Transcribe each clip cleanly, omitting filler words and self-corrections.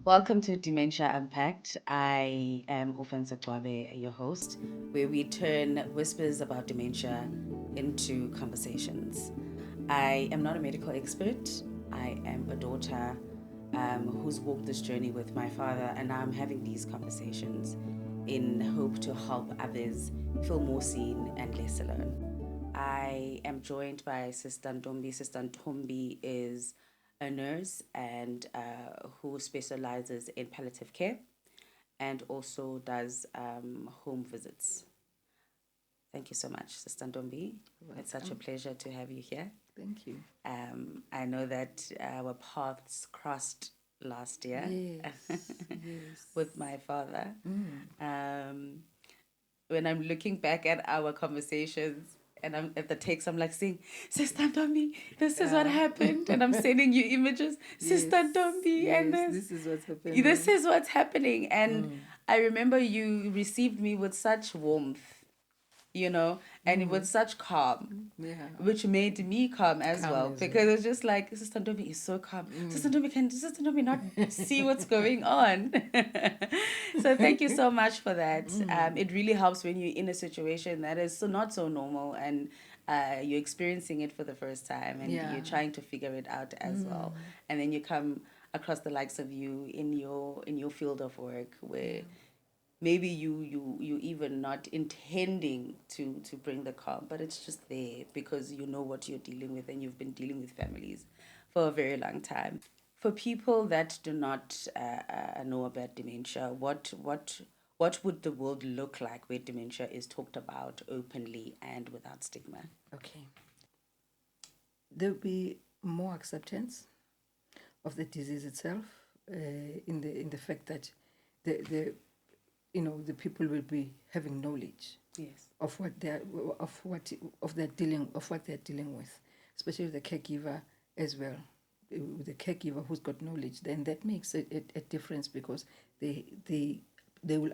Welcome to Dementia Unpacked. I am Ofentse, your host, where we turn whispers about dementia into conversations. I am not a medical expert. I am a daughter who's walked this journey with my father, and now I'm having these conversations in hope to help others feel more seen and less alone. I am joined by Sister Ntombi. Sister Ntombi is a nurse and who specializes in palliative care and also does home visits. Thank you so much, Sister Ntombi. It's such a pleasure to have you here. Thank you. I know that our paths crossed last year Yes. with my father. When I'm looking back at our conversations and I'm at the text, I'm like saying, Sister Ntombi, this is what happened. And I'm sending you images, Sister Ntombi, and this is what's happening. This is what's happening. And I remember you received me with such warmth, and with such calm, which made me calm as well, because it's just like, Sister Ntombi is so calm. Sister Ntombi, can Sister Ntombi not see what's going on? So thank you so much for that. It really helps when you're in a situation that is not so normal, and you're experiencing it for the first time, and you're trying to figure it out as well, and then you come across the likes of you in your field of work where maybe you even not intending to bring the calm, but it's just there because you know what you're dealing with and you've been dealing with families for a very long time. For people that do not know about dementia, what would the world look like where dementia is talked about openly and without stigma? Okay. There'll be more acceptance of the disease itself, in the fact that the the people will be having knowledge of what they're dealing with, especially the caregiver as well. The caregiver who's got knowledge, then that makes a difference, because they will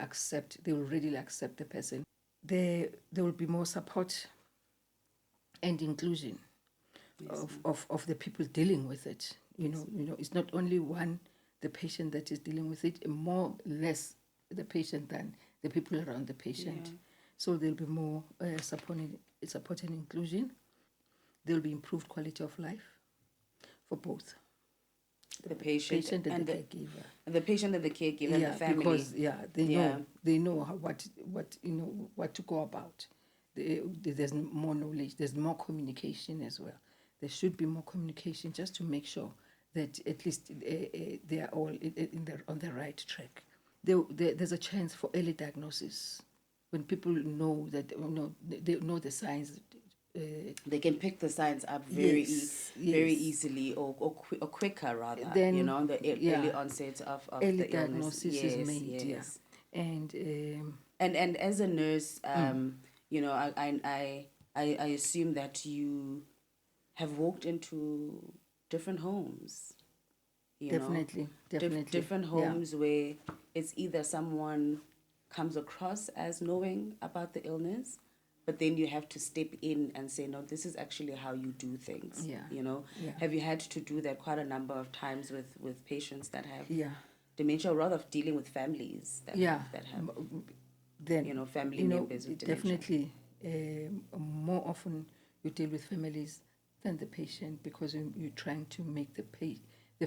readily accept the person. There will be more support and inclusion of the people dealing with it. It's not only the patient that is dealing with it, more or less the patient than the people around the patient. So there'll be more support and inclusion. There'll be improved quality of life for both the patient and the caregiver. The patient and the caregiver and the family. Because they know what to go about. There's more knowledge. There's more communication as well. There should be more communication, just to make sure that at least they are all on the right track. There's a chance for early diagnosis when people know that they know the signs. They can pick the signs up very easily or quicker rather. Then, the early onset of early the diagnosis illness is made. Yes. And as a nurse, I assume that you have walked into different homes. Definitely. Different homes where it's either someone comes across as knowing about the illness, but then you have to step in and say, no, this is actually how you do things. Have you had to do that quite a number of times with patients that have dementia, or rather dealing with families that have family members with dementia? Definitely, more often you deal with families than the patient, because you're trying to make the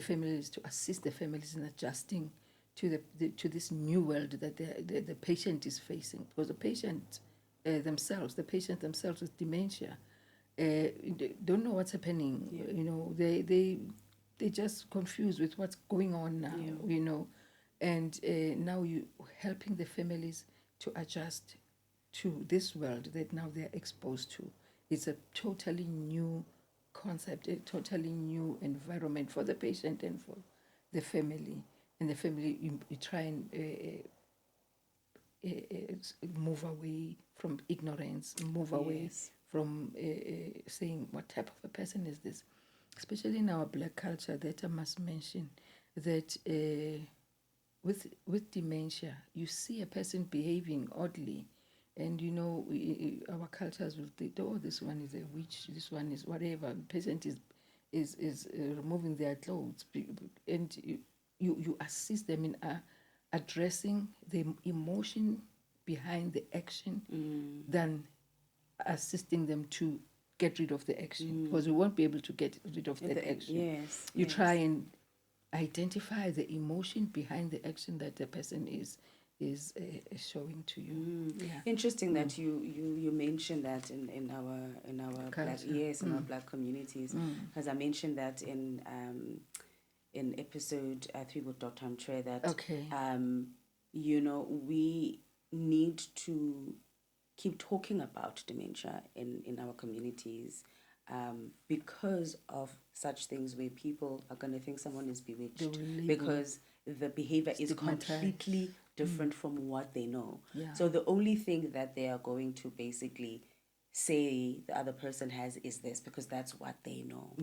families, to assist the families in adjusting to this new world that the patient is facing. Because the patient themselves with dementia don't know what's happening. They're just confused with what's going on now. And now you helping the families to adjust to this world that now they're exposed to. It's a totally new concept, a totally new environment for the patient and for the family. And the family, you try and move away from ignorance, move away from saying, what type of a person is this? Especially in our Black culture, that I must mention, that with dementia, you see a person behaving oddly. And our cultures will think, oh, this one is a witch, this one is whatever. The patient is removing their clothes, and you assist them in addressing the emotion behind the action than assisting them to get rid of the action, because you won't be able to get rid of that action. Yes. You try and identify the emotion behind the action that the person is showing to you. Interesting that you mentioned that in our black, in our black communities, because I mentioned that in episode 3 with Dr. Amtre that we need to keep talking about dementia in our communities, because of such things where people are going to think someone is bewitched because the behavior is completely different from what they know. So the only thing that they are going to basically say the other person has is this, because that's what they know,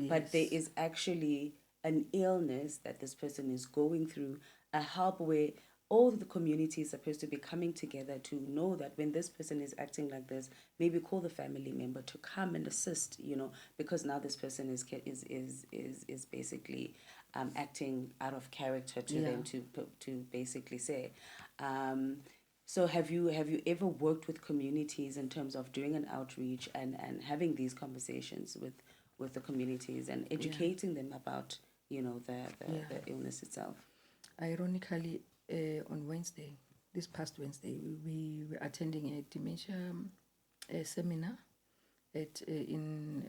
but there is actually an illness that this person is going through, a help where all the community is supposed to be coming together to know that when this person is acting like this, maybe call the family member to come and assist, because now this person is basically acting out of character to them, to basically say. So have you ever worked with communities in terms of doing an outreach and having these conversations with the communities and educating them about the illness itself? Ironically, on Wednesday, this past Wednesday, we were attending a dementia seminar in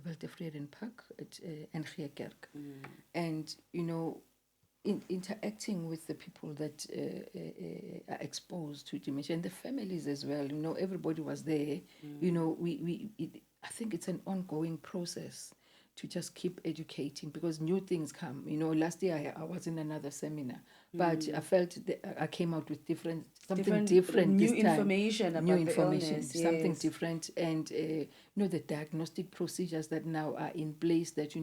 Wildtevreden Park at Kerk. And, in interacting with the people that are exposed to dementia and the families as well, everybody was there. I think it's an ongoing process to just keep educating, because new things come. Last year I was in another seminar, but I felt that I came out with something different new this time. Information about new information, the illness, something different, and the diagnostic procedures that now are in place that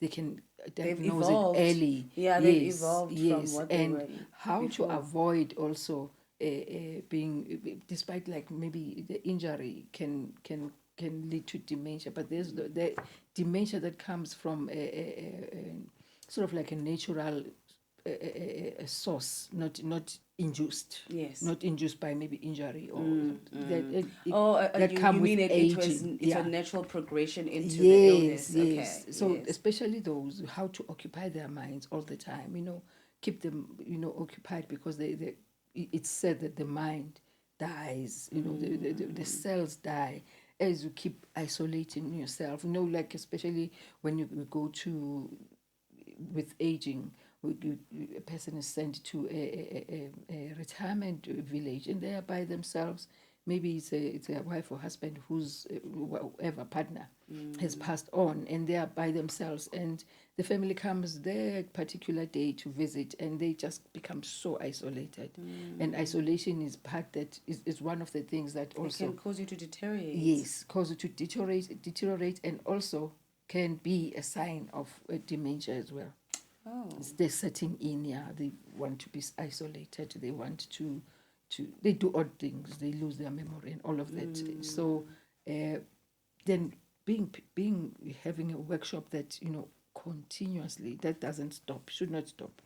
they can diagnose it early. They've evolved from what they were how before. to avoid also being, despite like maybe the injury can lead to dementia, but there's the dementia that comes from a sort of like a natural source, not induced. Not induced by maybe injury or that come with aging. It's a natural progression into the illness. Yes. So especially those, how to occupy their minds all the time. Keep them occupied, because it's said that the mind dies. The cells die as you keep isolating yourself, like especially when you go to, with aging, a person is sent to a retirement village and they are by themselves. Maybe it's a wife or husband who's whoever partner has passed on, and they are by themselves, and the family comes there particular day to visit, and they just become so isolated. And isolation is part that is one of the things that also can cause you to deteriorate. Yes, cause you to deteriorate, and also can be a sign of dementia as well. They're setting in. They want to be isolated. They want to they do odd things. They lose their memory and all of that. So then having a workshop that continuously, that doesn't stop, should not stop,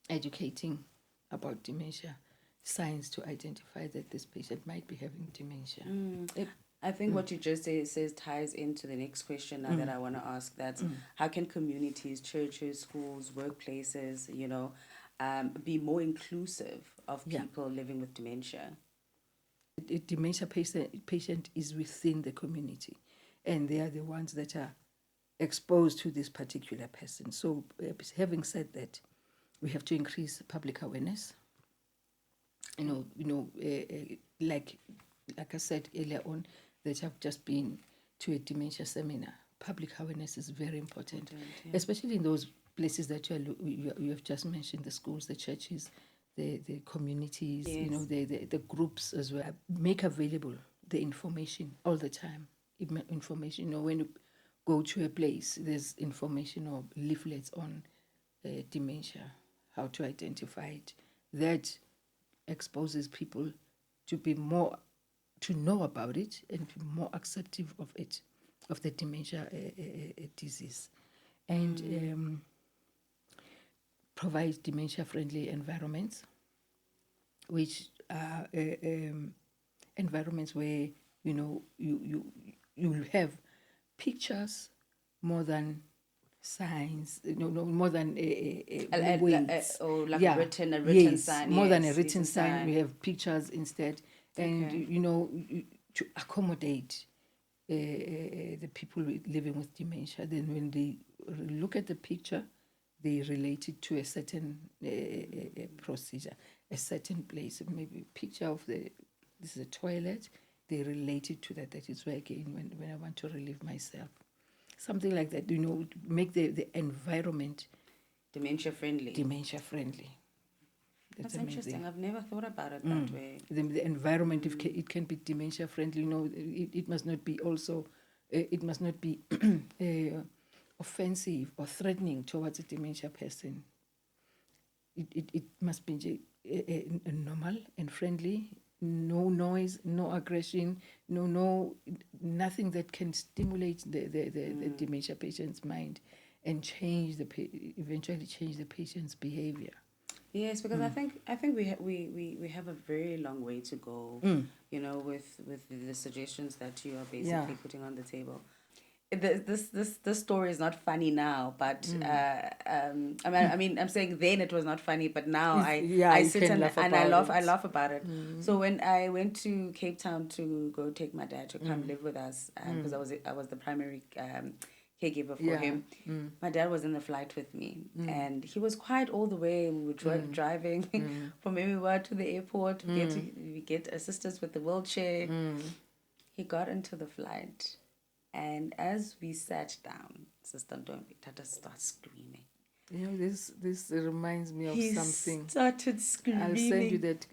educating about dementia, signs to identify that this patient might be having dementia. I think what you just says ties into the next question now that I want to ask. That's how can communities, churches, schools, workplaces, be more inclusive of people living with dementia? A dementia patient is within the community, and they are the ones that are exposed to this particular person. So having said that, we have to increase public awareness. Like I said earlier on, that I've just been to a dementia seminar. Public awareness is very important, especially in those places that you have just mentioned, the schools, the churches, the communities, the groups as well. Make available the information all the time. Information, when you go to a place, there's information or leaflets on dementia, how to identify it. That exposes people to be more, to know about it and be more accepting of it, of the dementia disease. And provide dementia-friendly environments, which are environments where you will have pictures more than signs, more than words. Or like a written sign. More than a written sign. We have pictures instead, and to accommodate the people living with dementia. Then when they look at the picture, they relate it to a certain procedure, a certain place. Maybe a picture of this is a toilet. They relate it to that. That is where again, when I want to relieve myself, something like that. Make the environment dementia friendly. That's interesting. I've never thought about it that way. The environment, if it can be dementia friendly, it must not be also, it must not be offensive or threatening towards a dementia person. It must be normal and friendly. No noise, no aggression, nothing that can stimulate the dementia patient's mind and eventually change the patient's behavior. Yes, because I think we have a very long way to go, with the suggestions that you are basically putting on the table. This story is not funny now, but I mean I'm saying then it was not funny, but now I sit and I laugh about it. So when I went to Cape Town to go take my dad to come live with us, because I was the primary caregiver for him. My dad was in the flight with me, and he was quiet all the way. We were driving from where we were to the airport. We get assistance with the wheelchair. He got into the flight. And as we sat down, Sister Ntombi, Tata starts screaming. This reminds me of something. He started screaming. I'll send you that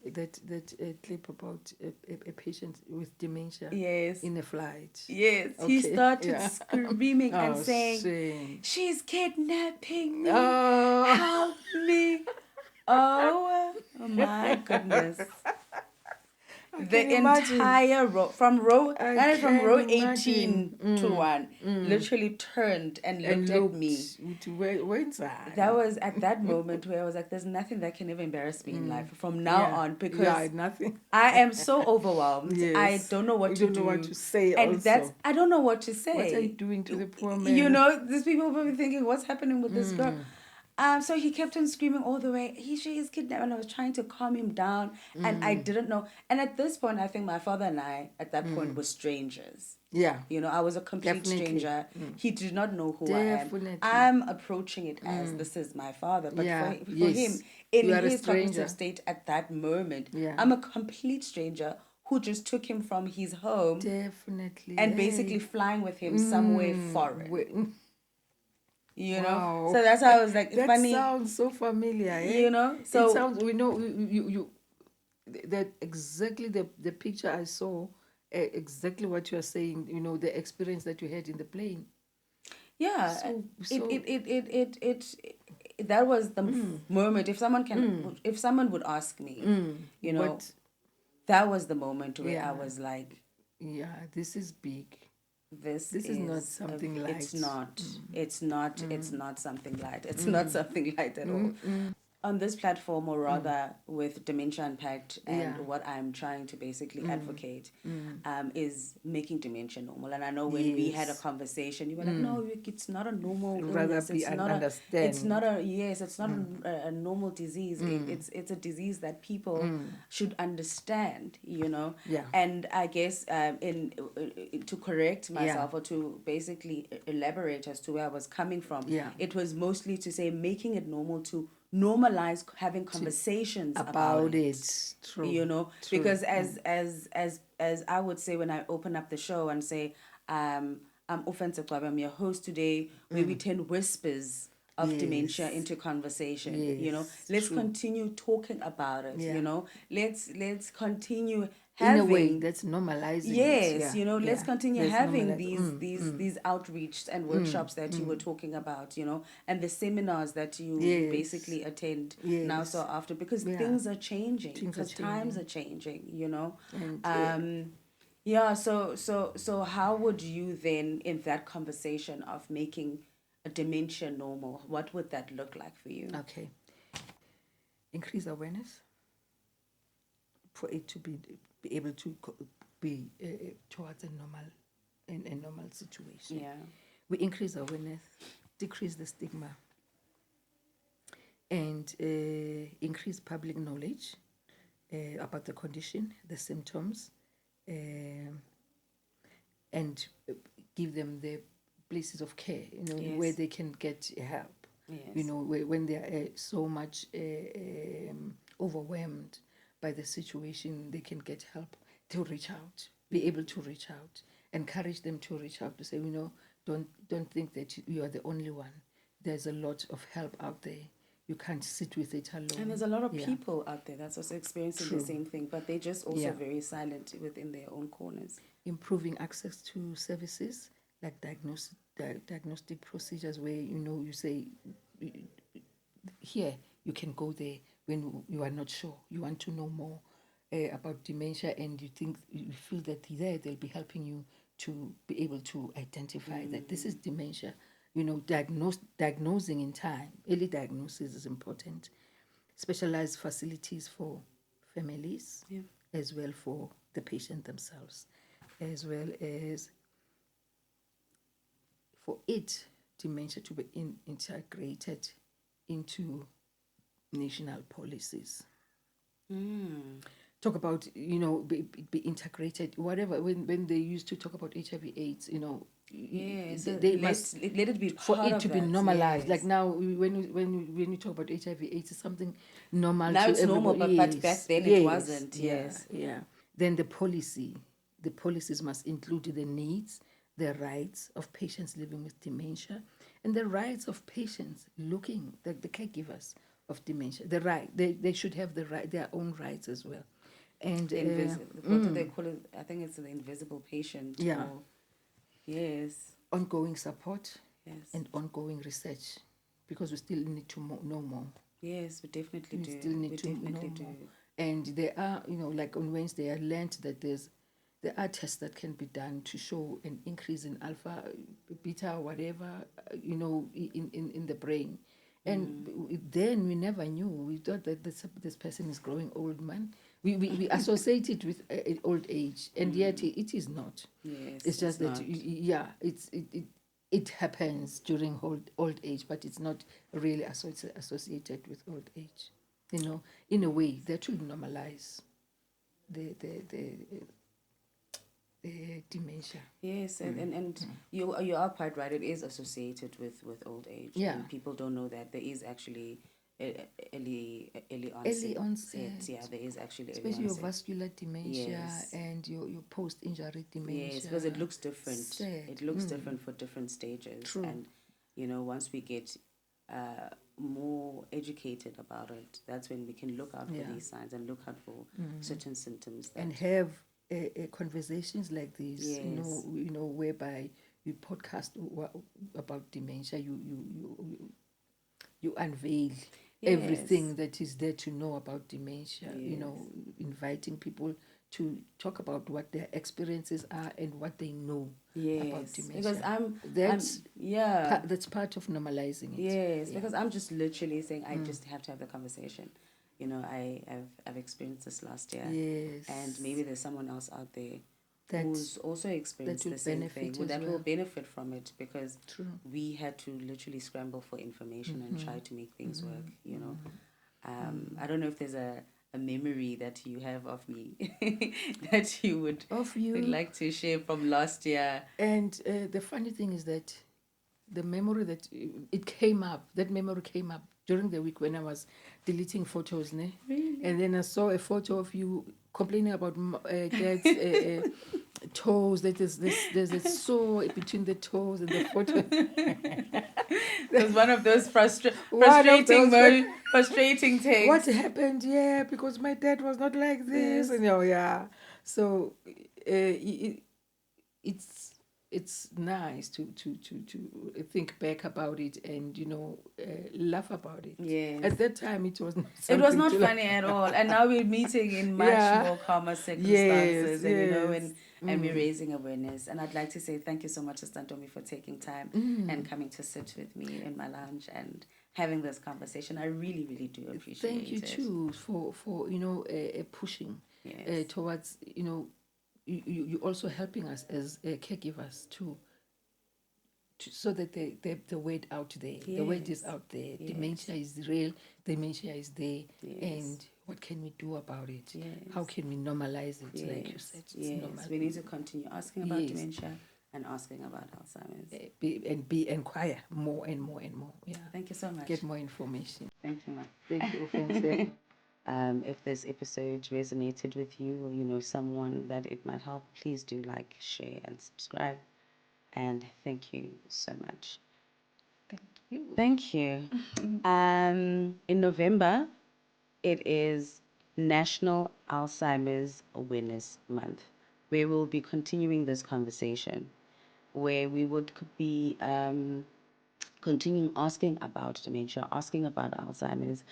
clip about a patient with dementia. Yes. In a flight. Yes. Okay. He started screaming and saying, "She's kidnapping me! Help me!" Oh my goodness. The entire row from row 18 to 1 literally turned and looked at me. That was at that moment where I was like, there's nothing that can ever embarrass me in life from now on, because nothing. I am so overwhelmed. Yes. I don't know what to do. You don't know what to say. And I don't know what to say. What are you doing to the poor man? These people will be thinking, what's happening with this girl? So he kept on screaming all the way, she is kidnapped, and I was trying to calm him down, and I didn't know. And at this point, I think my father and I, at that point, were strangers. Yeah. I was a complete stranger. He did not know who I am. I'm approaching it as this is my father. But for him, in his cognitive state at that moment, I'm a complete stranger who just took him from his home. Definitely. And basically flying with him somewhere foreign. Wow. So that's how I was like, that funny. Sounds so familiar, eh? So it sounds, you that exactly the picture I saw, exactly what you are saying, the experience that you had in the plane. Yeah. That was the moment. If someone would ask me, that was the moment where I was like, yeah, this is big. This is not something light. It's not something light. It's not something light at all. On this platform, or rather with Dementia Unpacked, and what I'm trying to basically advocate is making dementia normal. And I know when we had a conversation, you were like, no, it's not a normal illness. It's not a normal disease. It's a disease that people should understand, Yeah. And I guess to correct myself or to basically elaborate as to where I was coming from, it was mostly to say making it normal, to normalize having conversations about it. True. True. Because as I would say when I open up the show and say, I'm Ofentse, I'm your host today, where we turn whispers of dementia into conversation. Let's continue talking about it. Let's continue having, in a way that's normalizing. Yes, let's continue having these outreach and workshops that you were talking about, and the seminars that you basically attend now so often, because things are changing, because times are changing, And, so how would you then, in that conversation of making a dementia normal, what would that look like for you? Okay. increase awareness for it to be able to be towards a normal situation. Yeah. We increase awareness, decrease the stigma, and increase public knowledge about the condition, the symptoms, and give them the places of care, where they can get help. Yes. When they are so much overwhelmed by the situation, they can get help to reach out, be able to reach out, encourage them to reach out, to say, don't think that you are the only one. There's a lot of help out there. You can't sit with it alone. And there's a lot of people out there that's also experiencing the same thing, but they're just also very silent within their own corners. Improving access to services like diagnostic procedures, where you say, here you can go there when you are not sure, you want to know more about dementia, and you feel that they'll be helping you to be able to identify that this is dementia. Diagnosing in time. Early diagnosis is important. Specialized facilities for families, as well for the patient themselves, as well as for dementia to be integrated into national policies. Talk about, be integrated, whatever, when they used to talk about HIV/AIDS, they must let it be part for it of to be that, normalized. Like now, when you talk about HIV/AIDS, it's something normal. Now to it's normal, but back then it wasn't. Yeah. Then the policies must include the needs, the rights of patients living with dementia, and the rights of patients looking, the caregivers of dementia. They should have their own rights as well. And what do they call it? I think it's the invisible patient. Yeah. Yes. Ongoing support. Yes. And ongoing research, because we still need to know more. Yes, we definitely do. Still need to know more. And there are, like on Wednesday, I learned that there are tests that can be done to show an increase in alpha, beta, whatever, in the brain. And then we never knew. We thought that this person is growing old, man. We associate it with old age, and yet it is not. Yes, it's just that it happens during old age, but it's not really associated with old age. In a way, that should normalize the dementia. Yes, and you are quite right. It is associated with old age. Yeah. And people don't know that there is actually early onset. Yeah, there is actually especially early your onset. vascular dementia and your post-injury dementia. Yes, because it looks different. Sad. It looks different for different stages. True. And once we get more educated about it, that's when we can look out for these signs and look out for certain symptoms and have conversations like these. Yes. Whereby you podcast about dementia, you unveil everything that is there to know about dementia. Yes. Inviting people to talk about what their experiences are and what they know about dementia. Because that's part of normalizing it. Yes, because I'm just literally saying I just have to have the conversation. I've experienced this last year. Yes. And maybe there's someone else out there who's also experienced the same thing. That will benefit from it, because we had to literally scramble for information and try to make things work, I don't know if there's a memory that you have of me that you would like to share from last year. And the funny thing is that the memory that memory came up during the week when I was deleting photos, ne? Really? And then I saw a photo of you complaining about Dad's toes. That there's a sore between the toes and the photo. It was one of those frustrating things. What happened? Yeah, because my dad was not like this. And so it's nice to think back about it and laugh about it. Yes. At that time, it was not. It was not funny at all, and now we're meeting in much more calmer circumstances, and we're raising awareness. And I'd like to say thank you so much, Sister Ntombi, for taking time and coming to sit with me in my lounge and having this conversation. I really, really do appreciate it. Thank you too for pushing towards, you also helping us as caregivers to so that the word out there, the word is out there. Yes. Dementia is real. Dementia is there, and what can we do about it? Yes. How can we normalize it? Yes. Like you said, yes, we need to continue asking about dementia and asking about Alzheimer's. Inquire more and more and more. Yeah. Thank you so much. Get more information. Thank you, Thank you, Ofentse. If this episode resonated with you, or you know someone that it might help, please do like, share, and subscribe. And thank you so much. Thank you. Thank you. In November, it is National Alzheimer's Awareness Month, where we'll be continuing this conversation, where we would be continuing asking about dementia, asking about Alzheimer's,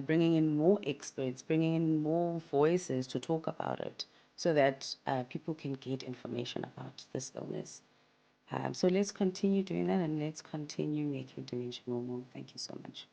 bringing in more experts, bringing in more voices to talk about it so that people can get information about this illness. So let's continue doing that, and let's continue making dementia normal. Thank you so much.